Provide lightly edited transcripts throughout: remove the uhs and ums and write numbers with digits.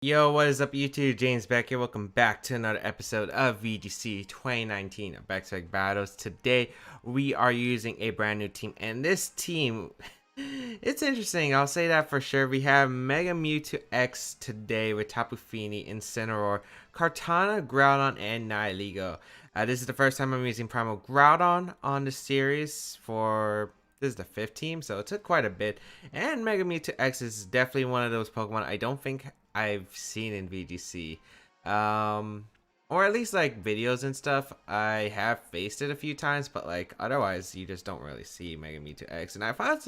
Yo, what is up YouTube? James Baek here. Welcome back to another episode of VGC 2019 of Baek Battles. Today we are using a brand new team, and this team, it's interesting. I'll say that for sure. We have Mega Mewtwo X today with Tapu Fini, Incineroar, Kartana, Groudon, and Nihilego. This is the first time I'm using Primal Groudon on the series for... This is the 5th team, so it took quite a bit. And Mega Mewtwo X is definitely one of those Pokemon I don't think I've seen in VGC. Or at least like videos and stuff. I have faced it a few times, but like otherwise you just don't really see Mega Mewtwo X. And I find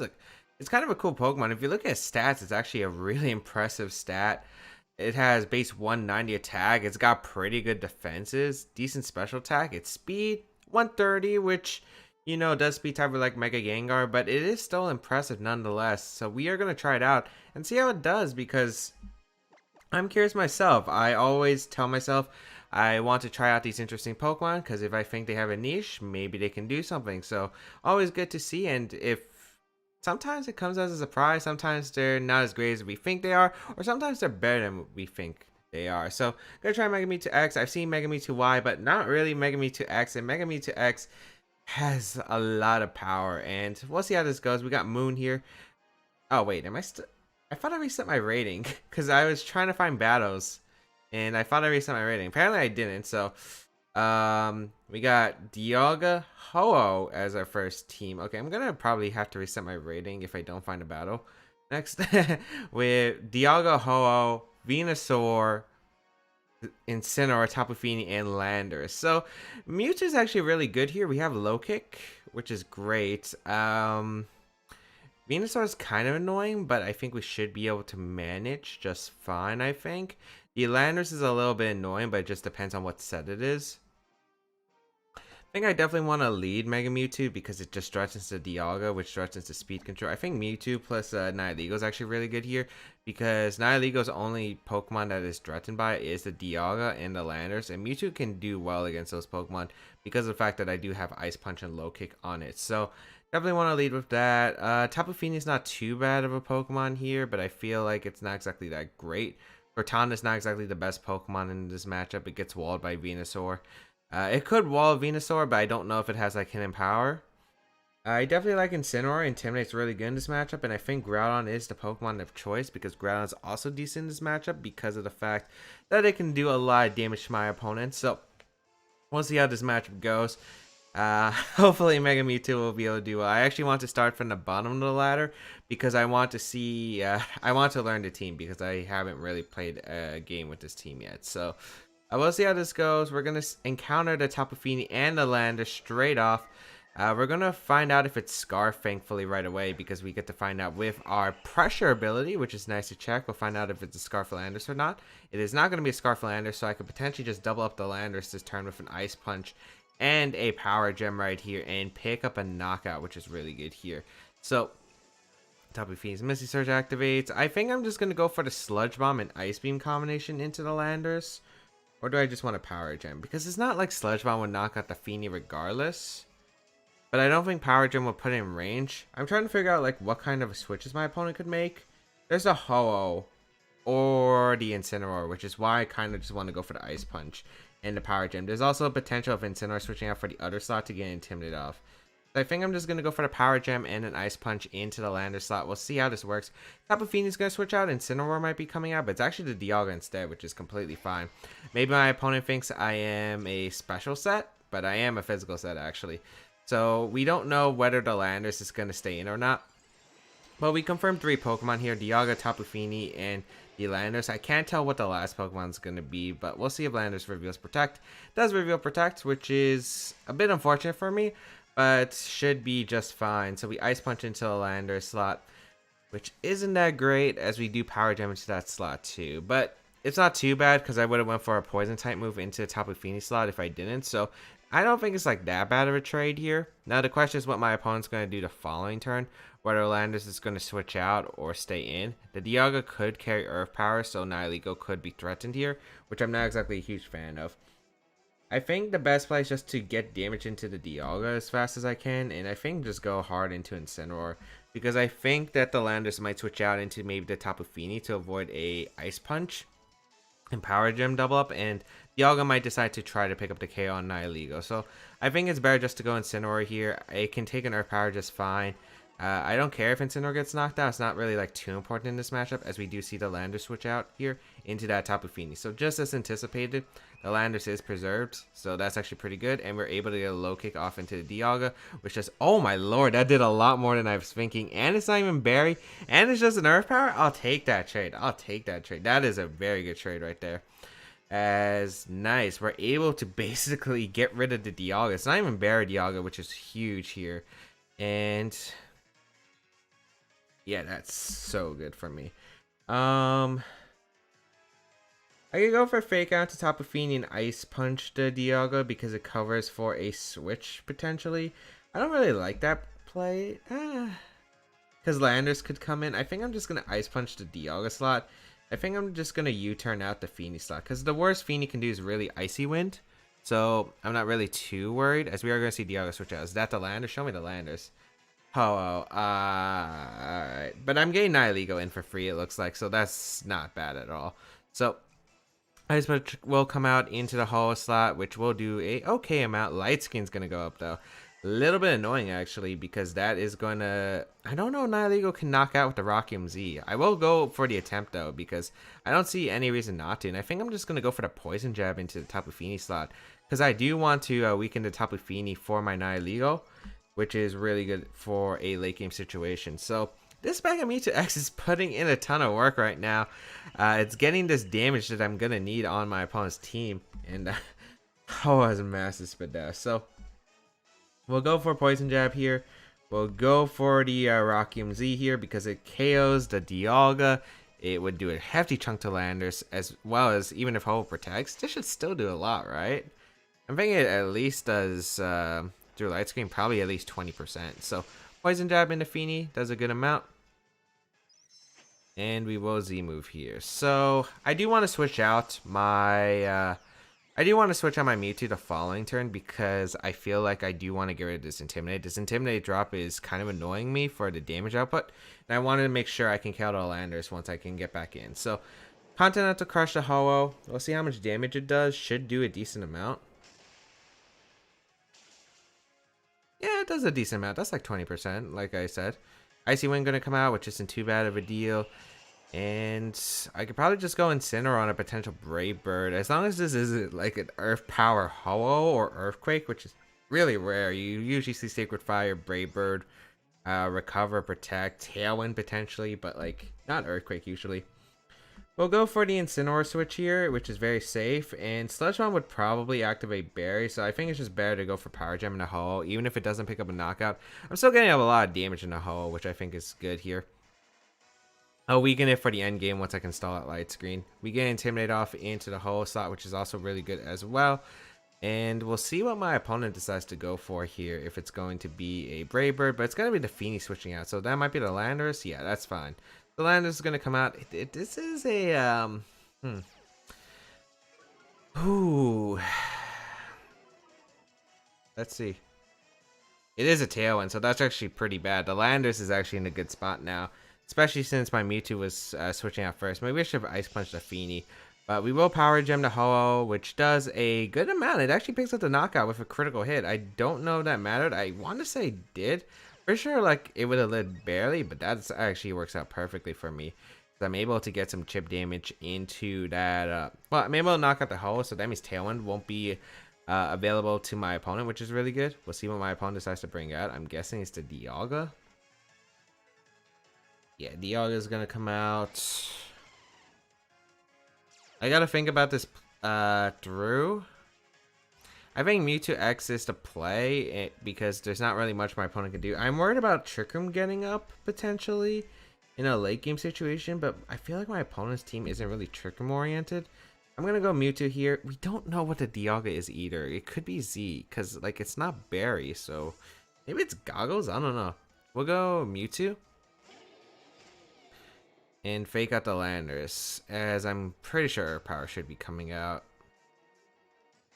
it's kind of a cool Pokemon. If you look at stats, it's actually a really impressive stat. It has base 190 attack. It's got pretty good defenses, decent special attack. It's speed 130, which does speed type of like Mega Gengar, but it is still impressive nonetheless. So we are going to try it out and see how it does, because I'm curious myself. I always tell myself I want to try out these interesting Pokemon, because if I think they have a niche, maybe they can do something. So always good to see. And if sometimes it comes as a surprise, sometimes they're not as great as we think they are, or sometimes they're better than we think they are. So gonna try Mega Mewtwo X. I've seen Mega Mewtwo Y, but not really Mega Mewtwo X. And Mega Mewtwo X has a lot of power, and we'll see how this goes. We got Moon here. Oh wait, am I still... I thought I reset my rating because I was trying to find battles and I thought I reset my rating. Apparently I didn't. So we got Dialga Ho-Oh as our first team. Okay, I'm gonna probably have to reset my rating if I don't find a battle next. With Dialga Ho-Oh, Venusaur, Incineroar, Tapu Fini, and Landers. So Mewtwo is actually really good here. We have low kick, which is great. Venusaur is kind of annoying, but I think we should be able to manage just fine. I think the Landers is a little bit annoying, but it just depends on what set it is. I think I definitely want to lead Mega Mewtwo because it just threatens the Dialga, which threatens the speed control. I think Mewtwo plus Nihilego is actually really good here, because Nihilego's only Pokemon that is threatened by it is the Dialga and the Landers, and Mewtwo can do well against those Pokemon because of the fact that I do have Ice Punch and Low Kick on it. So definitely want to lead with that. Tapu Fini is not too bad of a Pokemon here, but I feel like it's not exactly that great. Tornadus is not exactly the best Pokemon in this matchup. It gets walled by Venusaur. It could wall Venusaur, but I don't know if it has like hidden power. I definitely like Incineroar. Intimidate's really good in this matchup, and I think Groudon is the Pokemon of choice because Groudon is also decent in this matchup because of the fact that it can do a lot of damage to my opponents. So we'll see how this matchup goes. Hopefully Mega Mewtwo will be able to do well. I actually want to start from the bottom of the ladder because I want to see, I want to learn the team because I haven't really played a game with this team yet. So I will see how this goes. We're going to encounter the Tapu Fini and the Lander straight off. We're going to find out if it's Scarf, thankfully, right away, because we get to find out with our pressure ability, which is nice to check. We'll find out if it's a Scarf Landers or not. It is not going to be a Scarf Landers, so I could potentially just double up the Landers this turn with an Ice Punch and a Power Gem right here and pick up a Knockout, which is really good here. So Tapu Fini's Misty Surge activates. I think I'm just going to go for the Sludge Bomb and Ice Beam combination into the Landers. Or do I just want a Power Gem? Because it's not like Sludge Bomb would knock out the Fini regardless. But I don't think Power Gem will put it in range. I'm trying to figure out like what kind of switches my opponent could make. There's a Ho-Oh or the Incineroar, which is why I kind of just want to go for the Ice Punch and the Power Gem. There's also a potential of Incineroar switching out for the other slot to get Intimidated off. So I think I'm just going to go for the Power Gem and an Ice Punch into the Lander slot. We'll see how this works. Tapu Fini's going to switch out. Incineroar might be coming out, but it's actually the Dialga instead, which is completely fine. Maybe my opponent thinks I am a special set, but I am a physical set, actually. So we don't know whether the Landers is going to stay in or not. But we confirmed 3 Pokemon here, Dialga, Tapu Fini, and the Landers. I can't tell what the last Pokemon is going to be, but we'll see if Landers reveals Protect. It does reveal Protect, which is a bit unfortunate for me, but should be just fine. So we Ice Punch into the Lander slot, which isn't that great, as we do Power Gem into that slot too. But it's not too bad, because I would have went for a Poison type move into the Tapu Fini slot if I didn't. So I don't think it's like that bad of a trade here. Now the question is what my opponent's going to do the following turn. Whether Landers is going to switch out or stay in. The Dialga could carry Earth Power, so Nihilego could be threatened here, which I'm not exactly a huge fan of. I think the best play is just to get damage into the Dialga as fast as I can, and I think just go hard into Incineroar, because I think that the Landers might switch out into maybe the Tapu Fini to avoid a Ice Punch. and Power Gem double up, and Dialga might decide to try to pick up the KO on Nihilego. So I think it's better just to go Incineroar here. It can take an Earth Power just fine. I don't care if Incineroar gets knocked out. It's not really like too important in this matchup, as we do see the Landorus switch out here into that Tapu Fini. So just as anticipated, the Landorus is preserved, so that's actually pretty good, and we're able to get a low kick off into the Dialga, which just, oh my lord, that did a lot more than I was thinking, and it's not even Berry, and it's just an Earth Power. I'll take that trade. I'll take that trade. That is a very good trade right there. As nice, we're able to basically get rid of the Dialga. It's not even Berry Dialga, which is huge here, and yeah, that's so good for me. I could go for Fake Out to Tapu Fini and Ice Punch the Dialga because it covers for a switch potentially. I don't really like that play. Because Landorus could come in. I think I'm just going to Ice Punch the Dialga slot. I think I'm just going to U-turn out the Fini slot. Because the worst Fini can do is really Icy Wind. So I'm not really too worried. As we are going to see Dialga switch out. Is that the Landorus? Show me the Landorus. Oh, alright. But I'm getting Nihilego in for free, it looks like. So that's not bad at all. So Ice Punch will come out into the Hollow slot, which will do a okay amount. Light Skin's going to go up, though. A little bit annoying, actually, because that is going to... I don't know if Nihilego can knock out with the Rockium Z. I will go for the attempt, though, because I don't see any reason not to. And I think I'm just going to go for the Poison Jab into the Tapu Fini slot, because I do want to weaken the Tapu Fini for my Nihilego, which is really good for a late game situation. So this Mega Mewtwo X is putting in a ton of work right now. It's getting this damage that I'm going to need on my opponent's team. And oh, has a massive Spadef. So we'll go for Poison Jab here. We'll go for the Rockium Z here because it KOs the Dialga. It would do a hefty chunk to Landorus, as well as even if Ho protects, this should still do a lot, right? I'm thinking it at least does, through Light Screen, probably at least 20%. So Poison Jab into Fini does a good amount. And we will Z move here. So I do want to switch out my Mewtwo the following turn because I feel like I do want to get rid of this Intimidate. This Intimidate drop is kind of annoying me for the damage output, and I wanted to make sure I can counter Landorus once I can get back in. So Continental Crush the Ho-Oh. We'll see how much damage it does. Should do a decent amount. Yeah, it does a decent amount. That's like 20%, like I said. Icy Wind gonna come out, which isn't too bad of a deal. And I could probably just go Incineroar on a potential Brave Bird. As long as this isn't like an Earth Power Ho-Oh or Earthquake, which is really rare. You usually see Sacred Fire, Brave Bird, Recover, Protect, Tailwind potentially, but like not Earthquake usually. We'll go for the Incineroar switch here, which is very safe, and Sludge Bomb would probably activate Berry, so I think it's just better to go for Power Gem in a Ho-Oh, even if it doesn't pick up a knockout. I'm still getting a lot of damage in a Ho-Oh, which I think is good here. I'll weaken it for the end game once I can stall at Light Screen. We get Intimidate off into the Ho-Oh slot, which is also really good as well. And we'll see what my opponent decides to go for here, if it's going to be a Brave Bird, but it's going to be the Fini switching out, so that might be the Landorus. Yeah, that's fine. The Landorus is going to come out. This is a, Ooh. Let's see. It is a Tailwind, so that's actually pretty bad. The Landorus is actually in a good spot now, especially since my Mewtwo was switching out first. Maybe I should have Ice Punched the Fini. But we will Power Gem the Ho-Oh, which does a good amount. It actually picks up the knockout with a critical hit. I don't know if that mattered. I want to say it did. For sure, like, it would have led barely, but that actually works out perfectly for me. So I'm able to get some chip damage into that. Well, I'm able to knock out the Ho-Oh, so that means Tailwind won't be available to my opponent, which is really good. We'll see what my opponent decides to bring out. I'm guessing it's the Dialga. Yeah, Dialga is going to come out. I got to think about this through. I think Mewtwo X is to play because there's not really much my opponent can do. I'm worried about Trick Room getting up potentially in a late game situation, but I feel like my opponent's team isn't really Trick Room oriented. I'm going to go Mewtwo here. We don't know what the Dialga is either. It could be Z because like it's not Berry, so maybe it's Goggles? I don't know. We'll go Mewtwo. And fake out the Landorus, as I'm pretty sure Power should be coming out.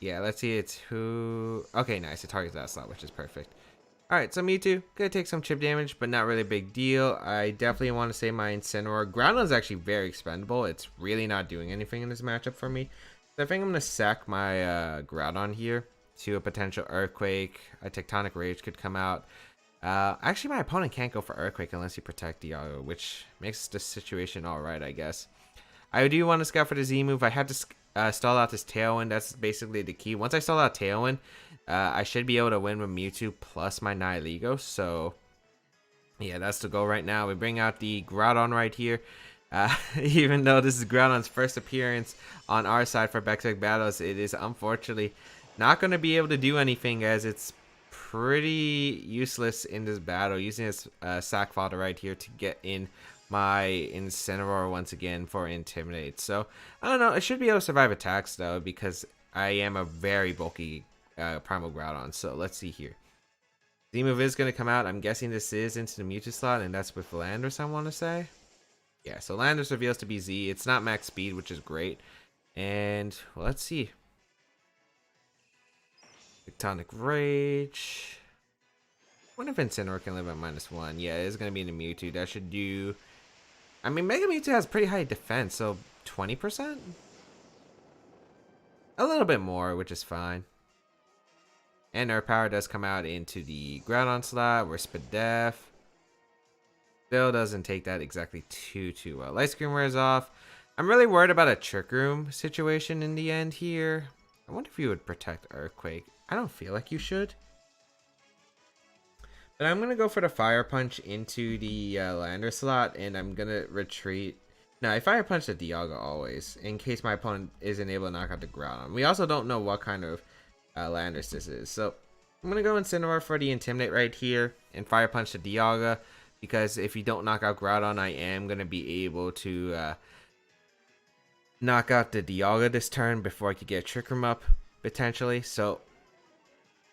Yeah, let's see it's who... Okay, nice. It targets that slot, which is perfect. Alright, so Mewtwo, gonna take some chip damage, but not really a big deal. I definitely want to say my Incineroar. Groudon is actually very expendable. It's really not doing anything in this matchup for me. So I think I'm gonna sack my Groudon here to a potential Earthquake. A Tectonic Rage could come out. Actually, my opponent can't go for Earthquake unless you protect Dialga, which makes the situation alright, I guess. I do want to scout for the Z move. I had to stall out this Tailwind. That's basically the key. Once I stall out Tailwind, I should be able to win with Mewtwo plus my Nihilego. So, yeah, that's the goal right now. We bring out the Groudon right here. Even though this is Groudon's first appearance on our side for Baek Battles, it is unfortunately not going to be able to do anything as it's pretty useless in this battle. Using its sack fodder right here to get in my Incineroar once again for Intimidate. So, I don't know. I should be able to survive attacks though because I am a very bulky Primal Groudon. So, let's see here. Z move is going to come out. I'm guessing this is into the Mewtwo slot, and that's with Landorus, I want to say. Yeah, so Landorus reveals to be Z. It's not max speed, which is great. And, well, let's see. Tectonic Rage. I wonder if Incineroar can live at -1. Yeah, it is going to be in the Mewtwo. That should do... I mean, Mega Mewtwo has pretty high defense, so 20%? A little bit more, which is fine. And our power does come out into the Groudon slot. We're Spadef. Still doesn't take that exactly too well. Light Screen wears off. I'm really worried about a Trick Room situation in the end here. I wonder if you would protect Earthquake. I don't feel like you should. But I'm going to go for the Fire Punch into the Lander slot, and I'm going to retreat. No, I Fire Punch the Dialga always, in case my opponent isn't able to knock out the Groudon. We also don't know what kind of Landers this is. So I'm going to go Incineroar for the Intimidate right here, and Fire Punch the Dialga, because if you don't knock out Groudon, I am going to be able to knock out the Dialga this turn before I could get Trick Room up, potentially. So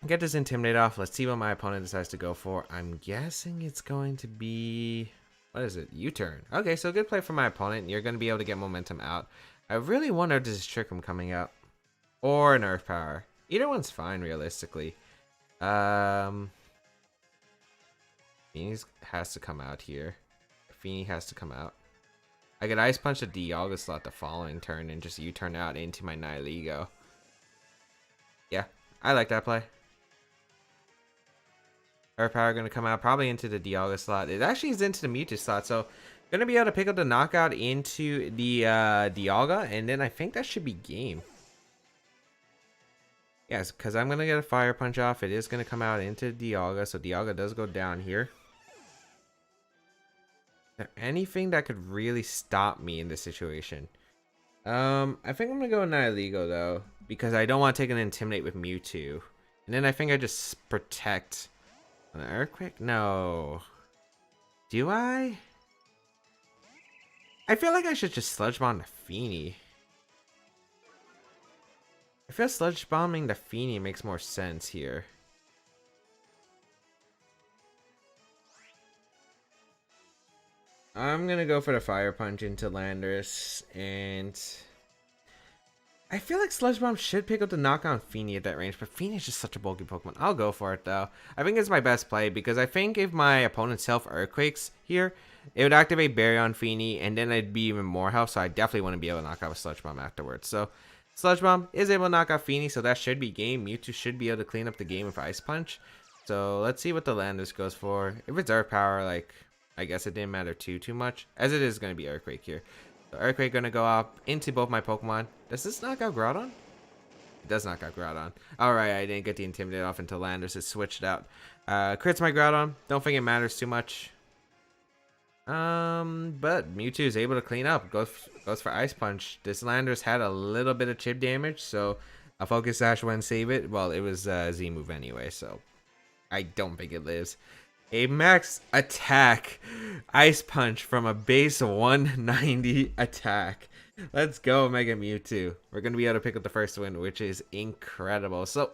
get this Intimidate off. Let's see what my opponent decides to go for. I'm guessing it's going to be... What is it? U-turn. Okay, so good play from my opponent. You're going to be able to get momentum out. I really wonder if this is Trick Room coming out. Or an Earth Power. Either one's fine, realistically. Feeny has to come out here. Feeny has to come out. I could Ice Punch the Dialga slot the following turn and just U-turn out into my Nihilego. Yeah, I like that play. Earth Power going to come out probably into the Dialga slot. It actually is into the Mewtwo slot, so going to be able to pick up the knockout into the Dialga, and then I think that should be game. Yes, because I'm going to get a Fire Punch off. It is going to come out into Dialga, so Dialga does go down here. Is there anything that could really stop me in this situation? I think I'm going to go Nihilego, though, because I don't want to take an Intimidate with Mewtwo. And then I think I just protect... An Earthquake? No. Do I? I feel like I should just Sludge Bomb the Feeny. I feel Sludge Bombing the Feeny makes more sense here. I'm gonna go for the Fire Punch into Landorus, and I feel like Sludge Bomb should pick up the knockout Feeny at that range, but Feeny is just such a bulky Pokemon. I'll go for it, though. I think it's my best play, because I think if my opponent self-Earthquakes here, it would activate Barrier on Feeny, and then I'd be even more health, so I definitely want to be able to knock out a Sludge Bomb afterwards. So, Sludge Bomb is able to knock out Feeny, so that should be game. Mewtwo should be able to clean up the game with Ice Punch. So, let's see what the Landorus goes for. If it's Earth Power, like, I guess it didn't matter too much, as it is going to be Earthquake here. Earthquake gonna go up into both my Pokemon. Does this knock out Groudon? It does knock out Groudon. Alright, I didn't get the Intimidate off until Landorus is switched out. Crits my Groudon. Don't think it matters too much. But Mewtwo is able to clean up. Goes for Ice Punch. This Landorus had a little bit of chip damage, so I'll Focus Sash when save it. Well, it was Z move anyway, so I don't think it lives. A max attack Ice Punch from a base 190 attack. Let's go, Mega Mewtwo. We're going to be able to pick up the first win, which is incredible. So,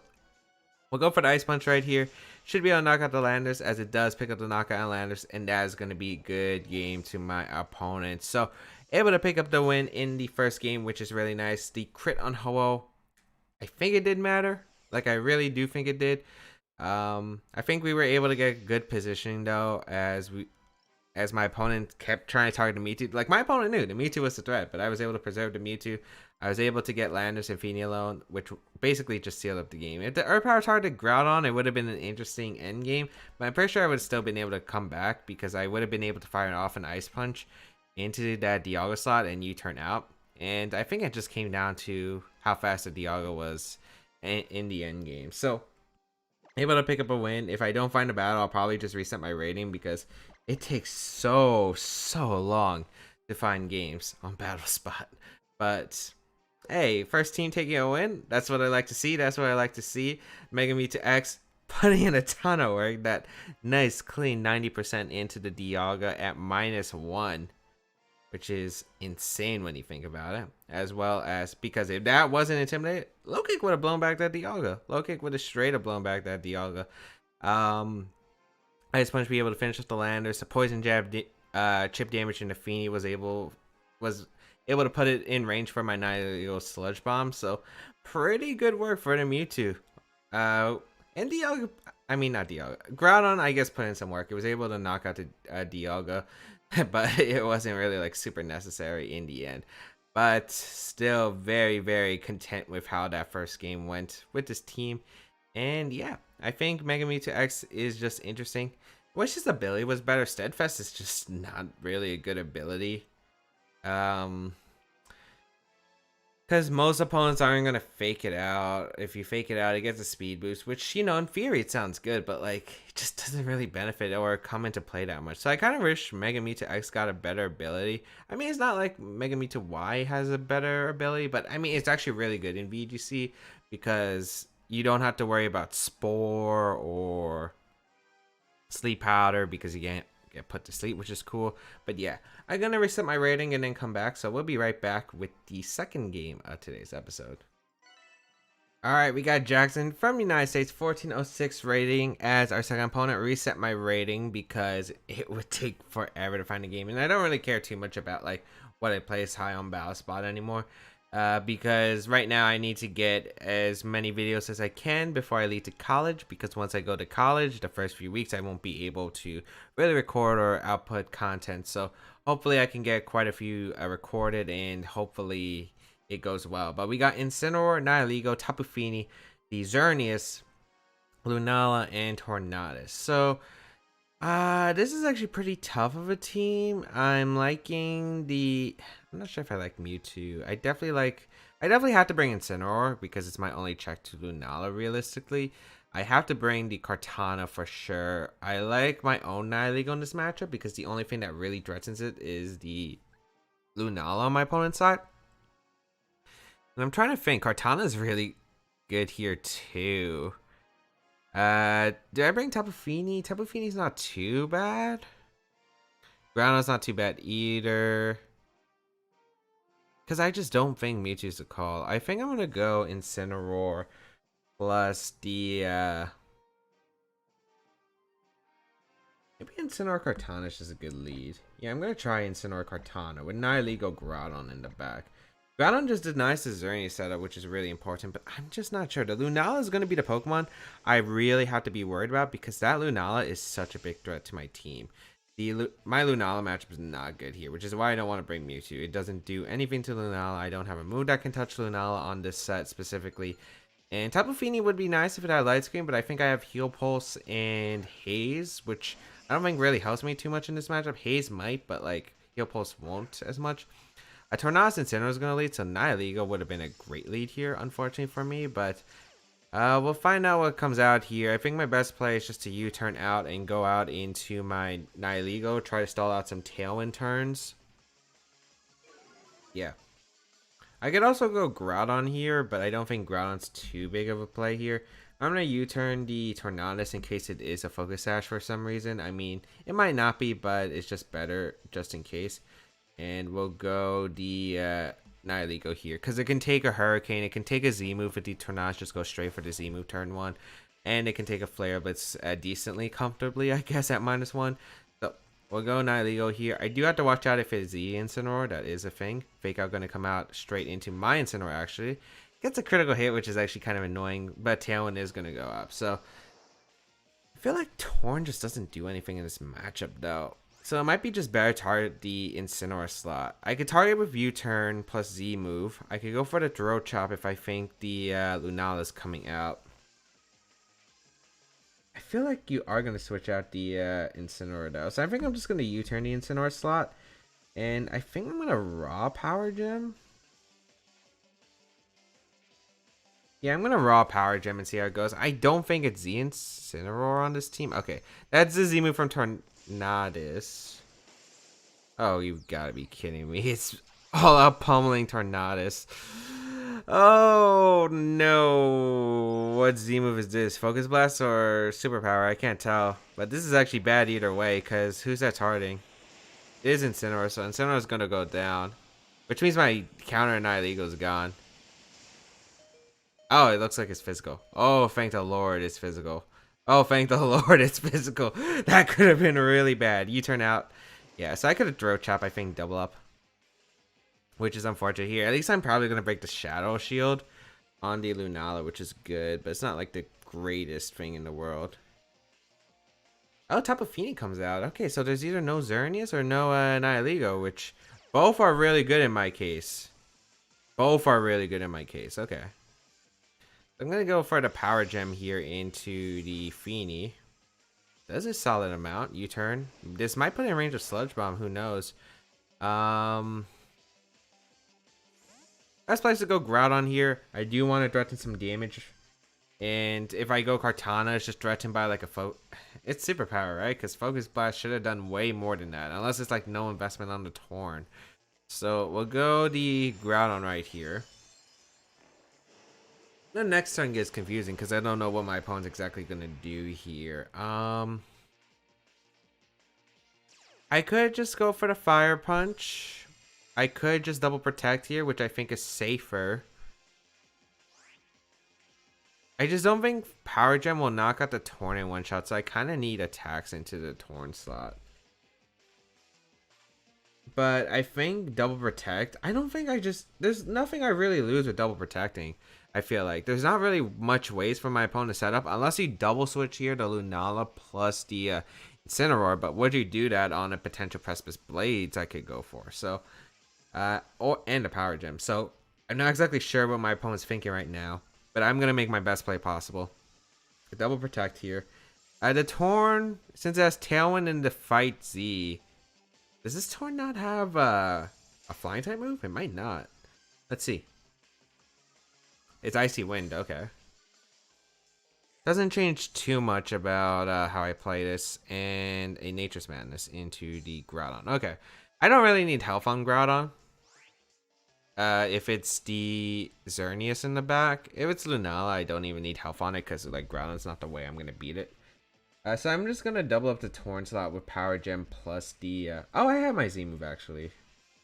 we'll go for the Ice Punch right here. Should be able to knock out the Landorus, as it does pick up the knockout on Landorus, and that is going to be a good game to my opponent. So, able to pick up the win in the first game, which is really nice. The crit on Ho-Oh, I think it did matter. Like, I really do think it did. I think we were able to get good positioning though, as my opponent kept trying to target the Mewtwo. Like, my opponent knew the Mewtwo was the threat, but I was able to preserve the Mewtwo. I was able to get Landers and Feeny alone, which basically just sealed up the game. If the Earth Power targeted Groudon, it would have been an interesting endgame, but I'm pretty sure I would have still been able to come back because I would have been able to fire off an Ice Punch into that Dialga slot and U-turn out. And I think it just came down to how fast the Dialga was in the endgame. So, able to pick up a win. If I don't find a battle, I'll probably just reset my rating because it takes so long to find games on Battle Spot. But hey, first team taking a win. That's what I like to see. That's what I like to see. Mega Mewtwo X putting in a ton of work. That nice clean 90% into the Dialga at -1, which is insane when you think about it. As well as, because if that wasn't intimidated, low kick would have blown back that Dialga. Low kick would have straight up blown back that Dialga. Ice Punch be able to finish with the Landers. The Poison Jab chip damage into Feeny was able to put it in range for my Nihilego Sludge Bomb. So pretty good work for the Mewtwo. And Dialga, I mean not Dialga, Groudon I guess put in some work. It was able to knock out the Dialga, but it wasn't really like super necessary in the end. But still very content with how that first game went with this team. And yeah, I think Mega Mewtwo X is just interesting. Wish his ability was better. Steadfast is just not really a good ability. Because most opponents aren't going to fake it out. If you fake it out, it gets a speed boost, which, you know, in theory it sounds good, but like, it just doesn't really benefit or come into play that much. So I kind of wish Mega Mewtwo X got a better ability. I mean, it's not like Mega Mewtwo Y has a better ability, but I mean, it's actually really good in VGC because you don't have to worry about Spore or Sleep Powder because you can't get put to sleep, which is cool. But yeah, I'm gonna reset my rating and then come back, so we'll be right back with the second game of today's episode. All right, we got Jackson from the United States, 1406 rating as our second opponent. Reset my rating because it would take forever to find a game, and I don't really care too much about like what I place high on Battle Spot anymore. Because right now I need to get as many videos as I can before I leave to college, because once I go to college, the first few weeks I won't be able to really record or output content. So hopefully I can get quite a few recorded, and hopefully it goes well. But we got Incineroar, Nihilego, Tapu Fini, the Xerneas, Lunala, and Tornadus. So this is actually pretty tough of a team. I'm not sure if I like Mewtwo. I definitely have to bring Incineroar because it's my only check to Lunala realistically. I have to bring the Kartana for sure. I like my own Nihilego in this matchup because the only thing that really threatens it is the Lunala on my opponent's side. And I'm trying to think. Kartana is really good here too. Did I bring Tapu Fini? Tapu Fini's not too bad. Groudon's not too bad either. Because I just don't think Mewtwo's the call. I think I'm going to go Incineroar plus the, maybe Incineroar Kartana is just a good lead. Yeah, I'm going to try Incineroar Kartana with Nihilego Groudon in the back. Groudon just denies the Xerneas setup, which is really important, but I'm just not sure. The Lunala is going to be the Pokemon I really have to be worried about because that Lunala is such a big threat to my team. My Lunala matchup is not good here, which is why I don't want to bring Mewtwo. It doesn't do anything to Lunala. I don't have a move that can touch Lunala on this set specifically. And Tapu Fini would be nice if it had Light Screen, but I think I have Heal Pulse and Haze, which I don't think really helps me too much in this matchup. Haze might, but like Heal Pulse won't as much. A Tornadus and Incineroar is going to lead, so Nihilego would have been a great lead here, unfortunately for me, but we'll find out what comes out here. I think my best play is just to U-turn out and go out into my Nihilego, try to stall out some Tailwind turns. Yeah. I could also go Groudon here, but I don't think Groudon's too big of a play here. I'm going to U-turn the Tornadus in case it is a Focus Sash for some reason. I mean, it might not be, but it's just better just in case. And we'll go the Nihilego here because it can take a Hurricane, it can take a Z move with the Tornadus, just go straight for the Z move turn 1, and it can take a Flare Blitz decently comfortably, I guess, at -1. So we'll go Nihilego here. I do have to watch out if it's Z Incineroar, that is a thing. Fake Out going to come out straight into my Incineroar actually. Gets a critical hit, which is actually kind of annoying, but Tailwind is going to go up. So I feel like Torn just doesn't do anything in this matchup though. So it might be just better to target the Incineroar slot. I could target with U-turn plus Z move. I could go for the throw chop if I think the Lunala is coming out. I feel like you are going to switch out the Incineroar though. So I think I'm just going to U-turn the Incineroar slot. And I think I'm going to raw Power Gem. Yeah, I'm going to raw Power Gem and see how it goes. I don't think it's Z Incineroar on this team. Okay, that's the Z move from Tornadus. Oh, you gotta be kidding me. It's all out pummeling Tornadus. Oh, no. What Z move is this? Focus Blast or Superpower? I can't tell. But this is actually bad either way, because who's that targeting? It is Incineroar, so Incineroar's gonna go down. Which means my counter Annihilate is gone. Oh, it looks like it's physical. Oh, thank the Lord, it's physical. Oh, thank the Lord, it's physical. That could have been really bad. You turn out. Yeah, so I could have throw chop, I think, double up. Which is unfortunate here. At least I'm probably going to break the Shadow Shield on the Lunala, which is good. But it's not like the greatest thing in the world. Oh, Tapu Fini comes out. Okay, so there's either no Xerneas or no Nihilego, which both are really good in my case. Both are really good in my case. Okay. I'm going to go for the Power Gem here into the Fini. That's a solid amount. U-turn. This might put in range of Sludge Bomb. Who knows? Best place to go Groudon here. I do want to threaten some damage. And if I go Kartana, it's just threatened by like a it's superpower, right? Because Focus Blast should have done way more than that. Unless it's like no investment on the Torn. So we'll go the Groudon right here. The next turn gets confusing because I don't know what my opponent's exactly going to do here. I could just go for the Fire Punch. I could just double protect here, which I think is safer. I just don't think Power Gem will knock out the Torn in one shot, so I kind of need attacks into the Torn slot. But I think double protect. I don't think there's nothing I really lose with double protecting. I feel like there's not really much ways for my opponent to set up unless you double switch here to Lunala plus the Incineroar. But would you do that on a potential Precipice Blades? I could go for so, and a Power Gem. So I'm not exactly sure what my opponent's thinking right now, but I'm gonna make my best play possible. Double protect here. The Torn, since it has Tailwind in the Fight Z, does this Torn not have a Flying type move? It might not. Let's see. It's Icy Wind, okay. Doesn't change too much about how I play this. And a Nature's Madness into the Groudon. Okay. I don't really need health on Groudon. If it's the Xerneas in the back. If it's Lunala, I don't even need health on it because like Groudon's not the way I'm going to beat it. So I'm just going to double up the Torn slot with Power Gem plus the... oh, I have my Z move actually.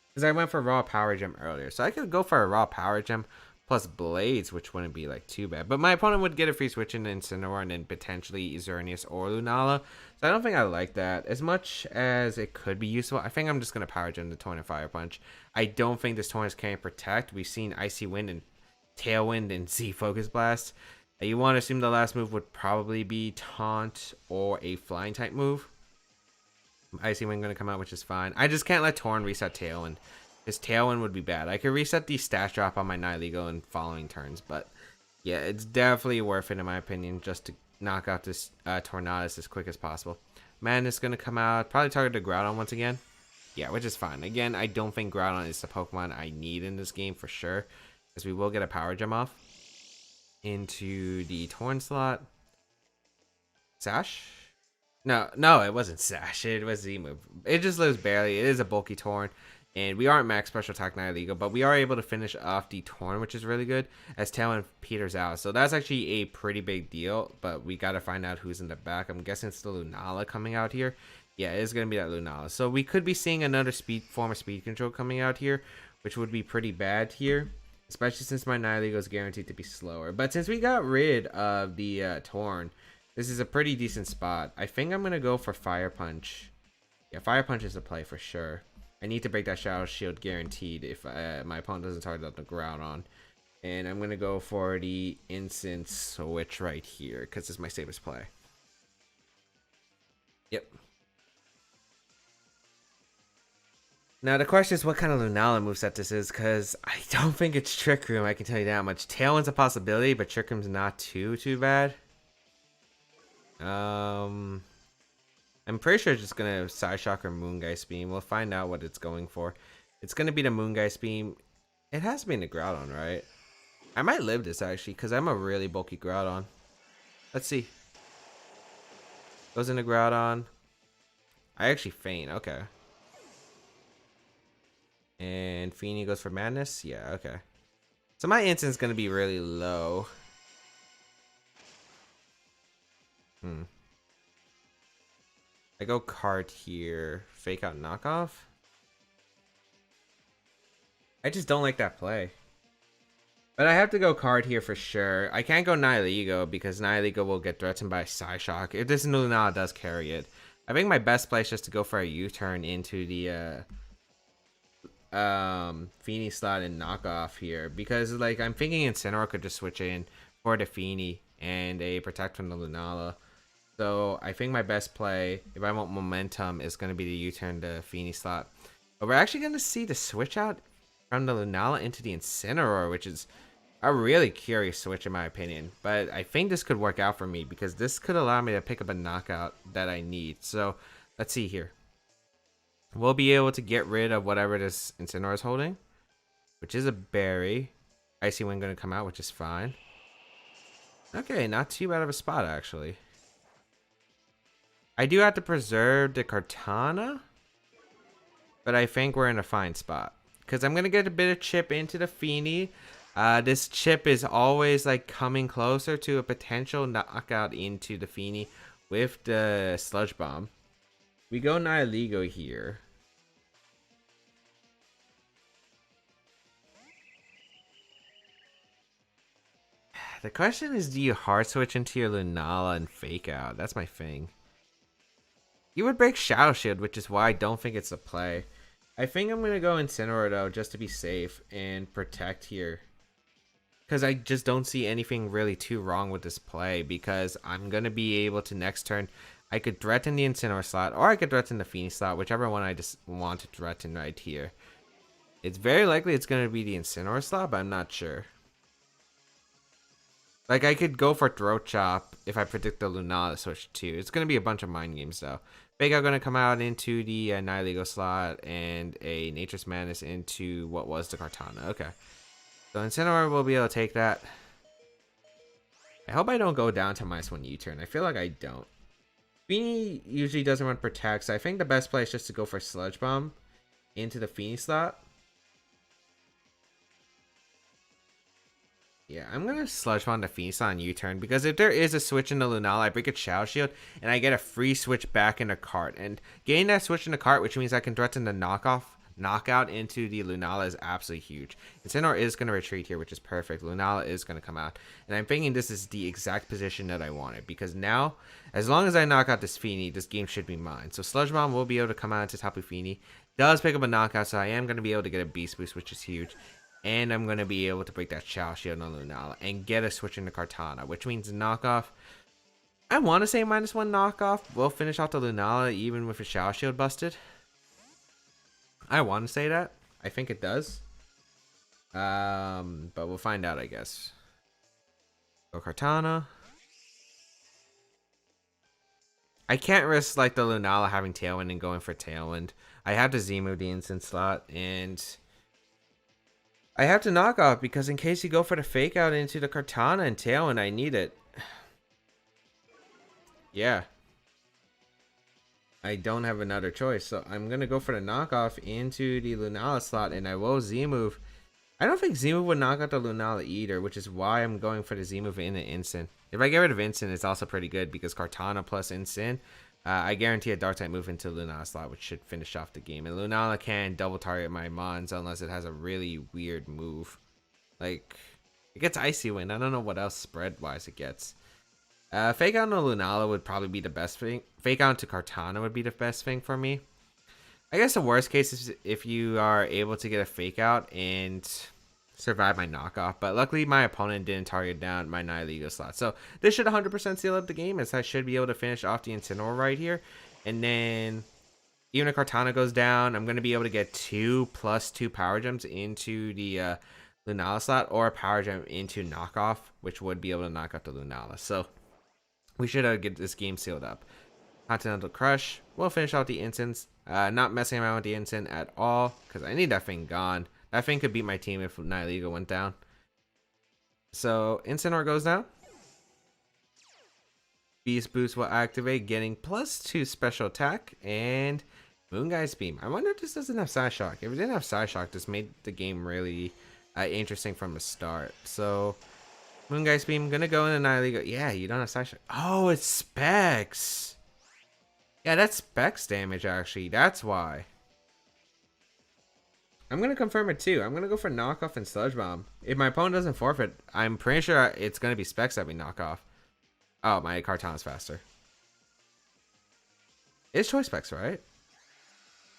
Because I went for Raw Power Gem earlier. So I could go for a Raw Power Gem plus Blades, which wouldn't be like too bad. But my opponent would get a free switch into Incineroar and then potentially Xerneas or Lunala. So I don't think I like that. As much as it could be useful, I think I'm just going to Power Gem the Torn and Fire Punch. I don't think this Torn is carrying Protect. We've seen Icy Wind and Tailwind and Z Focus Blast. You want to assume the last move would probably be Taunt or a Flying type move. Icy Wind going to come out, which is fine. I just can't let Torn reset Tailwind. His Tailwind would be bad. I could reset the Stash Drop on my Nihilego in following turns, but yeah, it's definitely worth it in my opinion just to knock out this Tornadus as quick as possible. Madness going to come out, probably target the Groudon once again. Yeah, which is fine. Again, I don't think Groudon is the Pokemon I need in this game for sure, as we will get a Power Gem off into the Torn slot. Sash? No, it wasn't Sash. It was Z-move. It just lives barely. It is a bulky Torn. And we aren't max special attack Nihilego, but we are able to finish off the Torn, which is really good, as Tailwind peters out. So that's actually a pretty big deal, but we got to find out who's in the back. I'm guessing it's the Lunala coming out here. Yeah, it is going to be that Lunala. So we could be seeing another form of speed control coming out here, which would be pretty bad here, especially since my Nihilego is guaranteed to be slower. But since we got rid of the Torn, this is a pretty decent spot. I think I'm going to go for Fire Punch. Yeah, Fire Punch is a play for sure. I need to break that Shadow Shield guaranteed if my opponent doesn't target up the Groudon. And I'm going to go for the Instant Switch right here because it's my safest play. Yep. Now the question is what kind of Lunala moveset this is, because I don't think it's Trick Room, I can tell you that much. Tailwind's a possibility, but Trick Room's not too bad. I'm pretty sure it's just gonna Psyshock or Moongeist Beam. We'll find out what it's going for. It's gonna be the Moongeist Beam. It has to be in the Groudon, right? I might live this actually, because I'm a really bulky Groudon. Let's see. Goes in the Groudon. I actually faint, okay. And Feeny goes for Madness? Yeah, okay. So my instant's gonna be really low. I go card here. Fake out knockoff? I just don't like that play. But I have to go card here for sure. I can't go Nihilego because Nihilego will get threatened by Psyshock if this Lunala does carry it. I think my best play is just to go for a U-turn into the Feeny slot and knockoff here, because like I'm thinking Incineroar could just switch in for the Feeny and a protect from the Lunala. So I think my best play, if I want momentum, is going to be the U-turn to Feeny slot. But we're actually going to see the switch out from the Lunala into the Incineroar, which is a really curious switch in my opinion. But I think this could work out for me because this could allow me to pick up a knockout that I need. So let's see here. We'll be able to get rid of whatever this Incineroar is holding, which is a berry. Icy Wind going to come out, which is fine. Okay, not too bad of a spot actually. I do have to preserve the Kartana, but I think we're in a fine spot because I'm going to get a bit of chip into the Feeny. This chip is always like coming closer to a potential knockout into the Feeny with the Sludge Bomb. We go Nihilego here. The question is, do you hard switch into your Lunala and fake out? That's my thing. You would break Shadow Shield, which is why I don't think it's a play. I think I'm going to go Incineroar though, just to be safe and protect here. Because I just don't see anything really too wrong with this play, because I'm going to be able to next turn, I could threaten the Incineroar slot, or I could threaten the Feeny slot, whichever one I just want to threaten right here. It's very likely it's going to be the Incineroar slot, but I'm not sure. Like, I could go for Throat Chop if I predict the Lunala switch too. It's going to be a bunch of mind games though. Fake Out going to come out into the Nihilego slot, and a Nature's Madness into what was the Kartana. Okay. So Incineroar will be able to take that. I hope I don't go down to -1 U-turn. I feel like I don't. Feeny usually doesn't run Protect, so I think the best play is just to go for Sludge Bomb into the Feeny slot. Yeah, I'm going to Sludge Bomb the Feeny slot on U-turn, because if there is a switch in the Lunala, I break a Shadow Shield, and I get a free switch back in the cart. And getting that switch in the cart, which means I can threaten the knockout into the Lunala, is absolutely huge. Incineroar is going to retreat here, which is perfect. Lunala is going to come out. And I'm thinking this is the exact position that I wanted, because now, as long as I knock out this Feeny, this game should be mine. So Sludge Bomb will be able to come out into Tapu Fini. Does pick up a knockout, so I am going to be able to get a Beast Boost, which is huge. And I'm going to be able to break that Shadow Shield on Lunala and get a switch into Kartana, which means knockoff. I want to say -1 knockoff will finish off the Lunala even with a Shadow Shield busted. I want to say that. I think it does. But we'll find out, I guess. Go Kartana. I can't risk like the Lunala having Tailwind and going for Tailwind. I have to Z-move the instant slot, and I have to knock off because in case you go for the fake out into the Kartana and Tailwind, I need it. Yeah. I don't have another choice, so I'm going to go for the knockoff into the Lunala slot, and I will Z-move. I don't think Z-move would knock out the Lunala either, which is why I'm going for the Z-move in the instant. If I get rid of instant, it's also pretty good because Kartana plus instant, I guarantee a Dark type move into Lunala slot, which should finish off the game. And Lunala can double target my Mons unless it has a really weird move. Like, it gets Icy Wind. I don't know what else spread-wise it gets. Fake out on Lunala would probably be the best thing. Fake out to Kartana would be the best thing for me. I guess the worst case is if you are able to get a fake out and survive my knockoff. But luckily, my opponent didn't target down my Nihilego slot. So this should 100% seal up the game, as I should be able to finish off the Incineroar right here. And then even if Cortana goes down, I'm going to be able to get 2+2 power gems into the Lunala slot, or a power gem into knockoff, which would be able to knock out the Lunala. So we should get this game sealed up. Continental Crush. We'll finish out the instance. Not messing around with the instant at all, because I need that thing gone. That thing could beat my team if Nihilego went down. So Incineroar goes down. Beast Boost will activate, getting +2 special attack, and Moongeist Beam. I wonder if this doesn't have Psy Shock. If it didn't have Psy Shock, this made the game really interesting from the start. So Moongeist Beam, gonna go into Nihilego. Yeah, you don't have Psy Shock. Oh, it's Specs. Yeah, that's Specs damage, actually. That's why. I'm going to confirm it, too. I'm going to go for Knockoff and Sludge Bomb. If my opponent doesn't forfeit, I'm pretty sure it's going to be Specs that we knock off. Oh, my Kartana's faster. It's Choice Specs, right?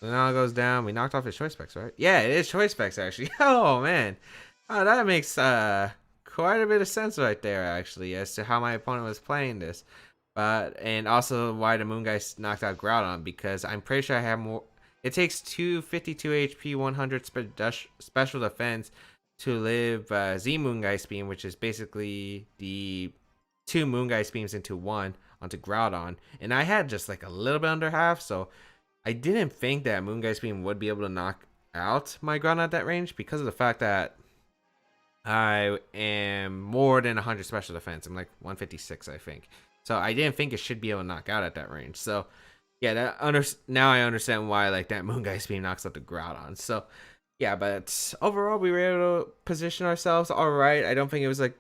Lunala goes down. We knocked off his Choice Specs, right? Yeah, it is Choice Specs, actually. Oh, man. Oh, that makes quite a bit of sense right there, actually, as to how my opponent was playing this. And also why the Moongeist knocked out Groudon, because I'm pretty sure I have more. It takes 252 HP, 100 special defense to live Z Moongeist Beam, which is basically the 2 Moongeist Beams into 1 onto Groudon. And I had just like a little bit under half, so I didn't think that Moongeist Beam would be able to knock out my Groudon at that range, because of the fact that I am more than 100 special defense. I'm like 156, I think. So I didn't think it should be able to knock out at that range. So yeah, now I understand why like that Moongeist Beam knocks out the Groudon. So yeah, but overall we were able to position ourselves all right. I don't think it was like,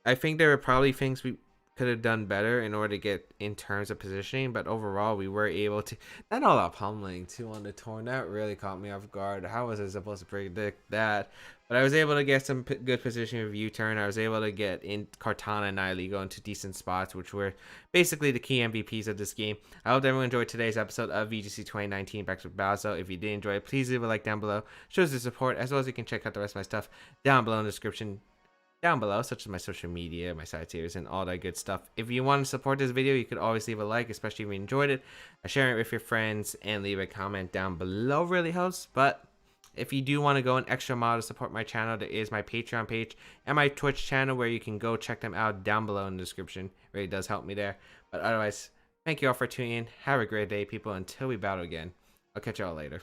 I think there were probably things we could have done better in order to get in terms of positioning, but overall we were able to. Not all that pummeling too on the Torn, that really caught me off guard. How was I supposed to predict that? But I was able to get some good positioning with U-turn. I was able to get in Kartana and Nihilego into decent spots, which were basically the key MVPs of this game. I hope everyone enjoyed today's episode of VGC 2019 Back to Battles. If you did enjoy it, please leave a like down below. Shows the support, as well as you can check out the rest of my stuff down below in the description down below, such as my social media, my side tiers, and all that good stuff. If you want to support this video, you could always leave a like, especially if you enjoyed it. Share it with your friends and leave a comment down below really helps. But if you do want to go an extra mile to support my channel, there is my Patreon page and my Twitch channel, where you can go check them out down below in the description. It really does help me there. But otherwise, thank you all for tuning in. Have a great day, people. Until we battle again, I'll catch y'all later.